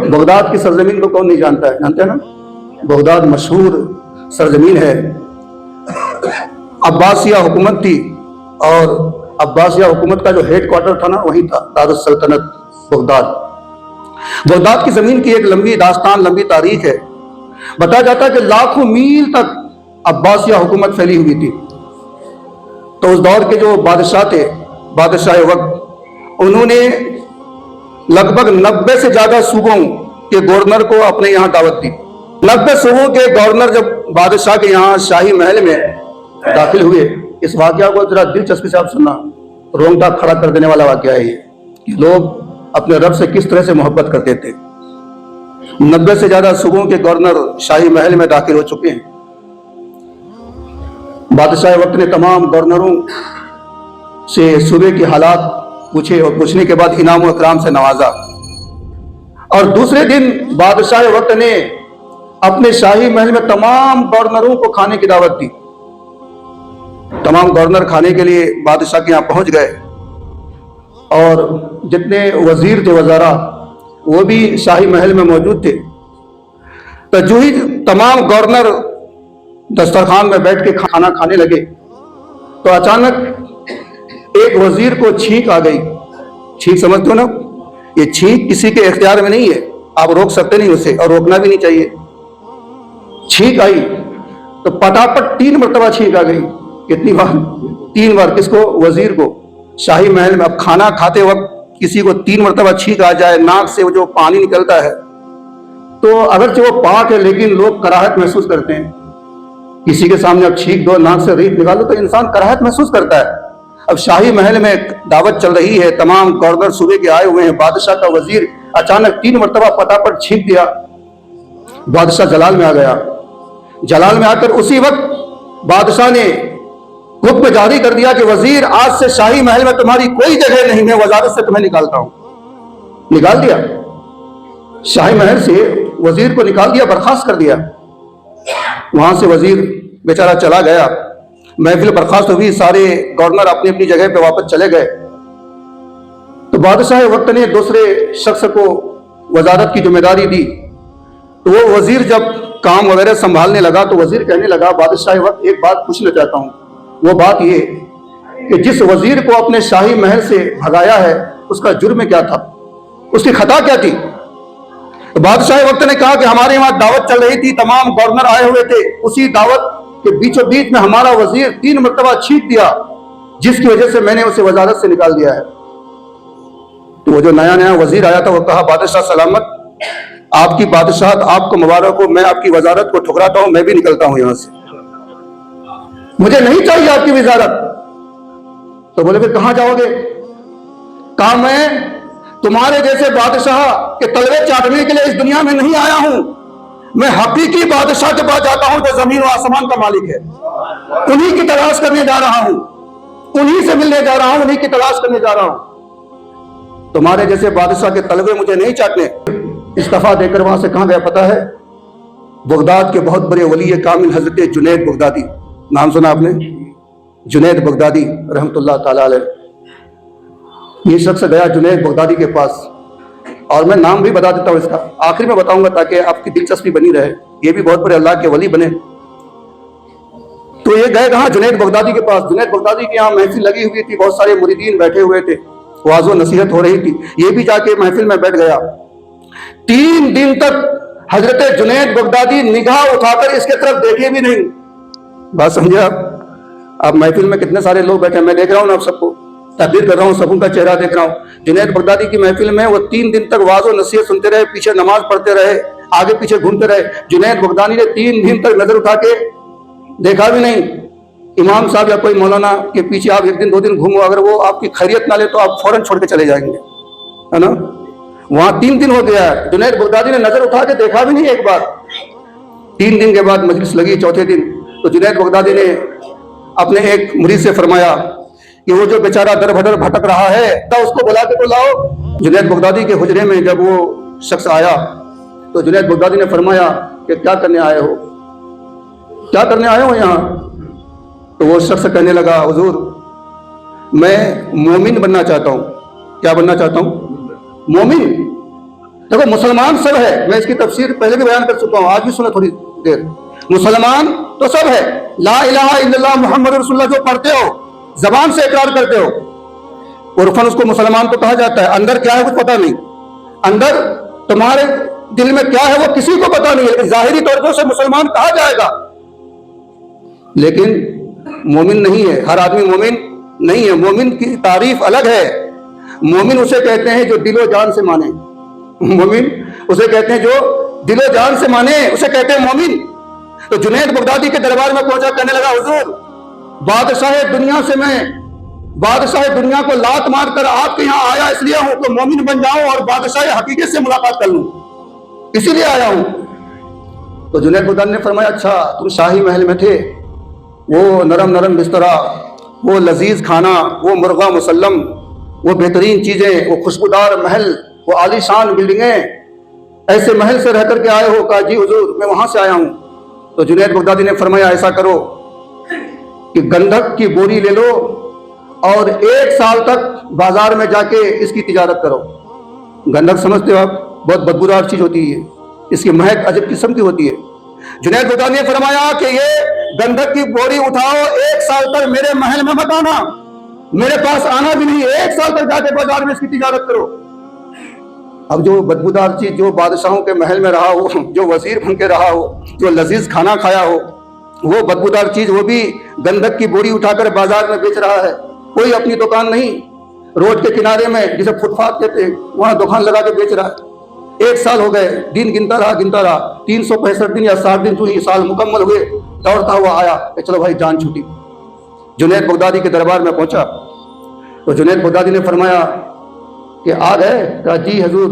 Baghdad کی سرزمین کو کون نہیں جانتا ہے؟ جانتے ہیں نا، بغداد مشہور سرزمین ہے، عباسیہ حکومت تھی، اور عباسیہ حکومت کا جو ہیڈ کوارٹر تھا نا وہی تھا، دارالسلطنت بغداد۔ بغداد کی زمین کی ایک لمبی داستان، لمبی تاریخ ہے۔ بتایا جاتا ہے کہ لاکھوں میل تک عباسیہ حکومت پھیلی ہوئی تھی۔ تو اس دور کے جو بادشاہ تھے، بادشاہ وقت، انہوں نے لگ بھگ 90 سے زیادہ صوبوں کے گورنر کو اپنے یہاں دعوت دی۔ 90 صوبوں کے گورنر جب بادشاہ کے یہاں شاہی محل میں داخل ہوئے، اس واقعہ کو ذرا دلچسپی سے آپ سننا، رونگٹا کھڑا کر دینے والا واقعہ ہے یہ، کہ لوگ اپنے رب سے کس طرح سے محبت کرتے تھے۔ 90 سے زیادہ صوبوں کے گورنر شاہی محل میں داخل ہو چکے ہیں۔ بادشاہ وقت نے تمام گورنروں سے صوبے کے حالات پوچھے، اور پوچھنے کے بعد انعام و اکرام سے نوازا۔ اور دوسرے دن بادشاہ وقت نے اپنے شاہی محل میں تمام گورنروں کو کھانے کی دعوت دی۔ تمام گورنر کھانے کے لیے بادشاہ کے یہاں پہنچ گئے، اور جتنے وزیر تھے، وزراء، وہ بھی شاہی محل میں موجود تھے۔ تو جو ہی تمام گورنر دسترخوان میں بیٹھ کے کھانا کھانے لگے، تو اچانک ایک وزیر کو چھینک آ گئی۔ چھینک سمجھتے ہو نا؟ یہ چھینک کسی کے اختیار میں نہیں ہے، آپ روک سکتے نہیں اسے، اور روکنا بھی نہیں چاہیے۔ چھینک آئی تو پٹاپٹ 3 مرتبہ چھینک آ گئی۔ کتنی بار؟ 3 بار۔ کس کو؟ وزیر کو۔ شاہی محل میں اب کھانا کھاتے وقت کسی کو 3 مرتبہ چھینک آ جائے، ناک سے جو پانی نکلتا ہے، تو اگرچہ وہ پاک ہے لیکن لوگ کراہت محسوس کرتے ہیں۔ کسی کے سامنے اب چھینک دو، ناک سے ریت نکالو، تو انسان کراہت محسوس کرتا ہے۔ اب شاہی محل میں دعوت چل رہی ہے، تمام گورنر صوبے کے آئے ہوئے ہیں، بادشاہ کا وزیر اچانک 3 مرتبہ پٹاپٹ چھینک دیا۔ بادشاہ جلال میں آ گیا۔ جلال میں آ کر اسی وقت بادشاہ نے حکم جاری کر دیا کہ وزیر، آج سے شاہی محل میں تمہاری کوئی جگہ نہیں، میں وزارت سے تمہیں نکالتا ہوں۔ نکال دیا، شاہی محل سے وزیر کو نکال دیا، برخاست کر دیا۔ وہاں سے وزیر بیچارہ چلا گیا، محفل برخاست ہوئی، سارے گورنر اپنی اپنی جگہ پہ واپس چلے گئے۔ تو بادشاہ وقت نے دوسرے شخص کو وزارت کی ذمہ داری دی۔ تو وہ وزیر جب کام وغیرہ سنبھالنے لگا تو وزیر کہنے لگا، بادشاہ وقت ایک بات پوچھنا چاہتا ہوں، وہ بات یہ کہ جس وزیر کو اپنے شاہی محل سے بھگایا ہے اس کا جرم کیا تھا، اس کی خطا کیا تھی؟ تو بادشاہ وقت نے کہا کہ ہمارے وہاں دعوت چل رہی تھی، تمام گورنر آئے ہوئے تھے، اسی دعوت کے بیچوں بیچ میں ہمارا وزیر 3 مرتبہ چھینک دیا، جس کی وجہ سے میں نے اسے وزارت سے نکال دیا ہے۔ تو وہ جو نیا نیا وزیر آیا تھا وہ کہا، بادشاہ سلامت، آپ کی بادشاہت آپ کو مبارک ہو، میں آپ کی وزارت کو ٹھکراتا ہوں، میں بھی نکلتا ہوں یہاں سے، مجھے نہیں چاہیے آپ کی وزارت۔ تو بولے پھر کہاں جاؤ گے؟ کہا میں تمہارے جیسے بادشاہ کے تلوے چاٹنے کے لیے اس دنیا میں نہیں آیا ہوں، میں حقیقی بادشاہ کے پاس جاتا ہوں جو زمین و آسمان کا مالک ہے، انہی کی تلاش کرنے جا رہا ہوں، انہی سے ملنے جا رہا ہوں، انہی کی تلاش کرنے جا رہا ہوں، تمہارے جیسے بادشاہ کے تلوے مجھے نہیں چاٹنے۔ استعفیٰ دے کر وہاں سے کہاں گیا پتا ہے؟ بغداد کے بہت بڑے ولی کامل حضرت جنید بغدادی، نام سنا آپ نے؟ جنید بغدادی رحمت اللہ تعالی علیہ۔ یہ شخص گیا جنید بغدادی کے پاس، اور میں نام بھی بتا دیتا ہوں اس کا، آخری میں بتاؤں گا تاکہ آپ کی دلچسپی بنی رہے، یہ بھی بہت بڑے اللہ کے ولی بنے۔ تو یہ گئے کہاں؟ جنید بغدادی کے پاس۔ جنید بغدادی کے یہاں محفل لگی ہوئی تھی، بہت سارے مریدین بیٹھے ہوئے تھے، واعظ و نصیحت ہو رہی تھی، یہ بھی جا کے محفل میں بیٹھ گیا۔ 3 دن تک حضرت جنید بغدادی نگاہ اٹھا کر اس کے طرف دیکھے بھی نہیں۔ بات سمجھے آپ؟ اب محفل میں کتنے سارے لوگ بیٹھے ہیں، میں دیکھ رہا ہوں نا آپ سب کو، تقریر کر رہا ہوں، سب کا چہرہ دیکھ رہا ہوں۔ جنید بغدادی کی محفل میں وہ 3 دن تک واعظ و نصیحت سنتے رہے، پیچھے نماز پڑھتے رہے، آگے پیچھے گھومتے رہے۔ جنید بغدادی نے 3 دن تک نظر اٹھا کے دیکھا بھی نہیں۔ امام صاحب یا کوئی مولانا کے پیچھے آپ 1 دن 2 دن گھومو، اگر وہ آپ کی خیریت نہ لے تو آپ فوراً چھوڑ کے چلے جائیں گے، ہے نا؟ وہاں 3 دن ہو گیا ہے، جنید بغدادی نے نظر اٹھا کے دیکھا بھی نہیں ایک بار۔ 3 دن کے بعد مجلس لگی، چوتھے دن تو جنید بغدادی نے اپنے ایک مرید سے فرمایا کہ وہ جو بیچارہ در بدر بھٹک رہا ہے اس کو بلا کے تو لاؤ۔ جنید بغدادی کے حجرے میں جب وہ شخص آیا تو جنید بغدادی نے فرمایا کہ کیا کرنے آئے ہو، کیا کرنے آئے ہو یہاں؟ تو وہ شخص کہنے لگا، حضور میں مومن بننا چاہتا ہوں۔ کیا بننا چاہتا ہوں؟ مومن۔ देखो मुसलमान सब है, मैं इसकी तफसीर पहले भी बयान कर चुका हूँ, आज भी सुना थोड़ी देर। मुसलमान तो सब है, ला इलाहा इल्लल्लाह मुहम्मद रसूलुल्लाह जो पढ़ते हो, जबान से इकरार करते हो, उर्फन उसको मुसलमान तो कहा जाता है। अंदर क्या है कुछ पता नहीं, अंदर तुम्हारे दिल में क्या है वो किसी को पता नहीं है, लेकिन जाहिरी तौर पर उसे मुसलमान कहा जाएगा, लेकिन मोमिन नहीं है। हर आदमी मोमिन नहीं है। मोमिन की तारीफ अलग है। मोमिन उसे कहते हैं जो दिलो जान से माने, मोमिन उसे कहते हैं जो दिलो जान से माने, उसे कहते हैं मोमिन। तो जुनैद बगदादी के दरबार में पहुंचा, कहने लगा हुजूर, बादशाह दुनिया को लात मार कर आपके यहाँ आया इसलिए हूं तो मोमिन बन जाऊं और बादशाह हकीकत से मुलाकात कर लूं, इसीलिए आया हूं। तो जुनैद बगदादी ने फरमाया, अच्छा तुम शाही महल में थे, वो नरम नरम बिस्तरा, वो लजीज खाना, वो मुर्गा मुसल्लम, वो बेहतरीन चीजें, वो खुशबूदार महल, वो आलीशान बिल्डिंगें, ऐसे महल से रह करके आए हो? कहा जी हुजूर मैं वहां से आया हूं। तो जुनैद बगदादी ने फरमाया, ऐसा करो कि गंधक की बोरी ले लो और 1 साल तक बाजार में जाके इसकी तिजारत करो। गंधक समझते हो आप? बहुत बदबूदार चीज होती है, इसकी महक अजब किस्म की होती है। जुनैद बगदादी ने फरमाया कि ये गंधक की बोरी उठाओ, 1 साल तक मेरे महल में मत आना, मेरे पास आना भी नहीं, 1 साल तक जाके बाजार में इसकी तिजारत करो। अब जो बदबूदार चीज जो बादशाहों के महल में रहा हो, जो वजीर बन के रहा हो, जो लजीज खाना खाया हो, वो बदबूदार चीज वो भी गंधक की बोरी उठाकर बाजार में बेच रहा है। कोई अपनी दुकान नहीं, रोड के किनारे में जिसे फुटपाथ कहते हैं वहां दुकान लगा के बेच रहा है। 1 साल हो गए, दिन गिनता रहा, 365 दिन या 60 दिन जो ही साल मुकम्मल हुए, दौड़ता हुआ आया कि चलो भाई जान छूटी। जुनैद बगदादी के दरबार में पहुंचा तो जुनैद बगदादी ने फरमाया कि आ गए? कहा जी हुजूर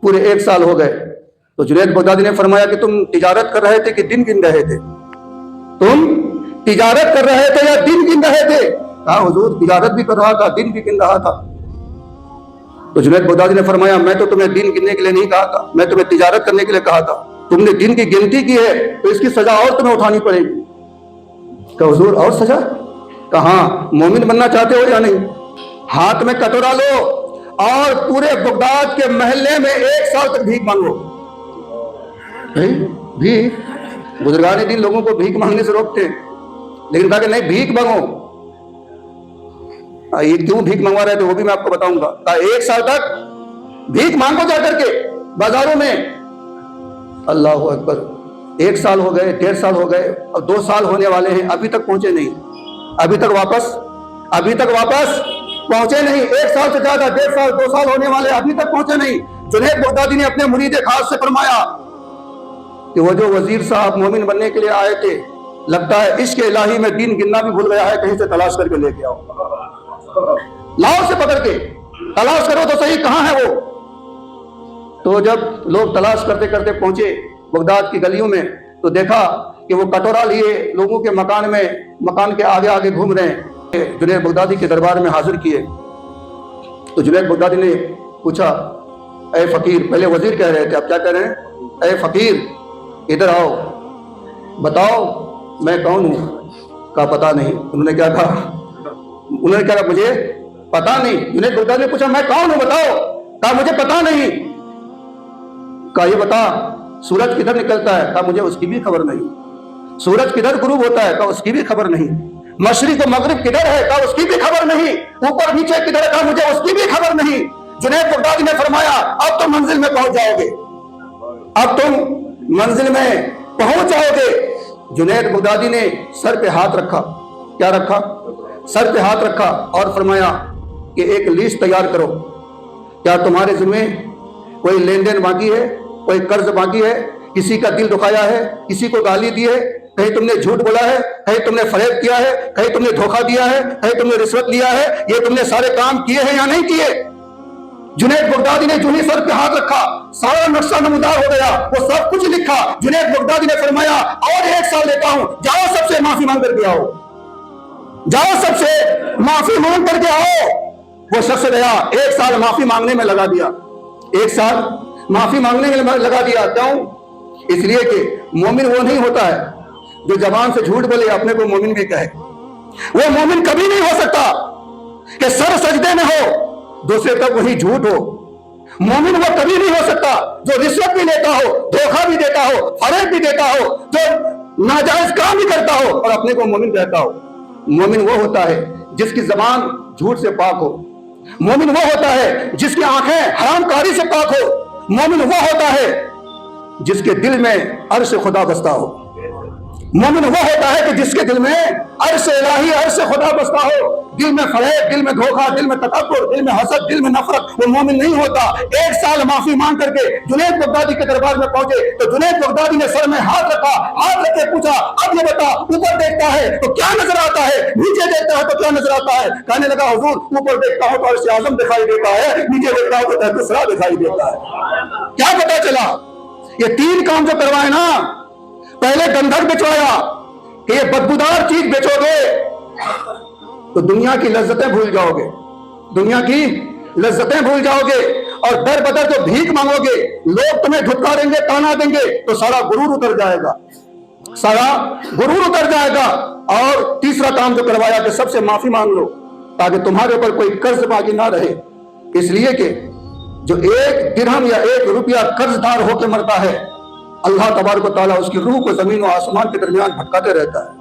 पूरे 1 साल हो गए। तो जुनैद बगदादी ने फरमाया कि तुम तिजारत कर रहे थे कि दिन गिन रहे थे? तुम तिजारत कर रहे थे या दिन गिन रहे थे? कहा हुजूर तिजारत भी कर रहा था, दिन भी गिन रहा था। तो जुनैद बगदादी ने फरमाया, मैं तो तुम्हें दिन गिनने के लिए नहीं कहा था, मैं तुम्हें तिजारत करने के लिए कहा था। तुमने दिन की गिनती की है तो इसकी सजा और तुम्हें उठानी पड़ेगी। कहा हुजूर और सजा? कहा मोमिन बनना चाहते हो या नहीं? हाथ में कटोरा लो और पूरे बगदाद के महल्ले में 1 साल तक भीख मांगो। भीख? बुजुर्गान दिन लोगों को भीख मांगने से रोकते, लेकिन कहा कि नहीं भीख मांगो। ये क्यों भीख मंगवा रहे थे वो भी मैं आपको बताऊंगा। 1 साल तक भीख मांगो जाकर के बाजारों में। अल्लाह अकबर। 1 साल हो गए, 1.5 साल हो गए, अब 2 साल होने वाले हैं, अभी तक पहुंचे नहीं, अभी तक वापस पहुंचे नहीं। 1 साल से ज्यादा, 1.5 साल 2 साल होने वाले, अभी तक पहुंचे नहीं। जुनैद बगदादी ने अपने मुरीद खास से फरमाया कि वो जो वजीर साहब मोमिन बनने के लिए आए थे, लगता है इश्क इलाही में दिन गिनना भी भूल गया है, कहीं से तलाश करके लेके आओ, लाओ से पकड़ के तलाश करो तो सही कहां है वो। तो जब लोग तलाश करते करते पहुंचे बगदाद की गलियों में तो देखा कि वो कटोरा लिए लोगों के मकान के आगे आगे घूम रहे हैं। जुनैद बगदादी के दरबार में हाजिर किए तो जुनैद बगदादी ने पूछा, ऐ फकीर, पहले वजीर कह रहे थे, अब क्या कह रहे हैं, ऐ फकीर इधर आओ, बताओ मैं कौन हूं? का पता नहीं। उन्होंने क्या कहा? उन्होंने कहा मुझे पता नहीं। जुनैद बगदादी ने पूछा, मैं कौन हूं बताओ? कहा मुझे पता नहीं। कहा ये बता सूरज किधर निकलता है? कहा मुझे उसकी भी खबर नहीं। सूरज किधर गुरूब होता है? कहा उसकी भी खबर नहीं। मशरिक और मगरिब किधर है? कहा उसकी भी खबर नहीं। ऊपर नीचे किधर? कहा मुझे उसकी भी खबर नहीं। जुनैद बगदादी ने फरमाया, अब तुम मंजिल में पहुंच जाओगे, अब तुम मंजिल में पहुंच जाओगे। जुनैद बगदादी ने सर पे हाथ रखा। क्या रखा? सर पे हाथ रखा और फरमाया कि एक लिस्ट तैयार करो, क्या तुम्हारे जिम्मे कोई लेन देन बाकी है, कोई कर्ज बाकी है, किसी का दिल दुखाया है, किसी को गाली दी है, कहीं तुमने झूठ बोला है, कहीं तुमने फरेब किया है, कहीं तुमने धोखा दिया है, कहीं तुमने रिश्वत लिया है, ये तुमने सारे काम किए हैं या नहीं किए? जुनैद बगदादी ने जो ही सर पे हाथ रखा सारा नक्शा नमूदार हो गया, वो सब कुछ लिखा। जुनैद बगदादी ने फरमाया, और 1 साल लेता हूं, जाओ सबसे माफी मांग करके आओ, जाओ सबसे माफी मांग करके आओ। वो शख्स गया, 1 साल माफी मांगने में लगा दिया, 1 साल माफी मांगने में लगा दिया। क्यों? इसलिए कि मोमिन वो नहीं होता है जो जबान से झूठ बोले अपने को मोमिन भी कहे। वो मोमिन कभी नहीं हो सकता कि सर सजदे में हो दूसरे तक वही झूठ हो। मोमिन वो कभी नहीं हो सकता जो रिश्वत भी लेता हो, धोखा भी देता हो, फरेब भी देता हो, जो नाजायज काम भी करता हो और अपने को मोमिन कहता हो। मोमिन वो होता है जिसकी जबान झूठ से पाक हो। मोमिन वो होता है जिसकी आंखें हरामकारी से पाक हो। मोमिन वो होता है जिसके दिल में अर्श खुदा बसता हो। मोमिन वो होता है कि जिसके दिल में अर्श इलाही, अर्श खुदा बसता हो। दिल में फरेब, दिल में धोखा, दिल में तकब्बुर, दिल में हसद, दिल में नफरत, वो मोमिन नहीं होता। 1 साल माफी मांग करके जुनैद बगदादी के दरबार में पहुंचे तो जुनैद बगदादी ने सर में हाथ रखा, हाथ रख के पूछा, अब ये बता, ऊपर देखता है तो क्या नजर आता है, नीचे देखता है तो क्या नजर आता है? कहने लगा, हुजूर, ऊपर देखता हूं तो अर्श आज़म दिखाई देता है, नीचे देखता हूं तो तहत दिखाई देता है। क्या पता चला? ये 3 काम जो करवाए ना, पहले गंधक बेचवाया कि ये बदबूदार चीज बेचोगे तो दुनिया की लज्जतें भूल जाओगे, दुनिया की लज्जतें भूल जाओगे, और दर बदर जो भीख मांगोगे, लोग तुम्हें धुतकारेंगे, ताना देंगे, तो सारा गुरूर उतर जाएगा, सारा गुरूर उतर जाएगा। और तीसरा काम जो करवाया कि सबसे माफी मांग लो ताकि तुम्हारे ऊपर कोई कर्ज बाकी ना रहे, इसलिए कि जो 1 दिरहम या 1 रुपया कर्जदार होकर मरता है, अल्लाह तबारक व तआला उसकी रूह को जमीन और आसमान के दरमियान भटकाते रहता है।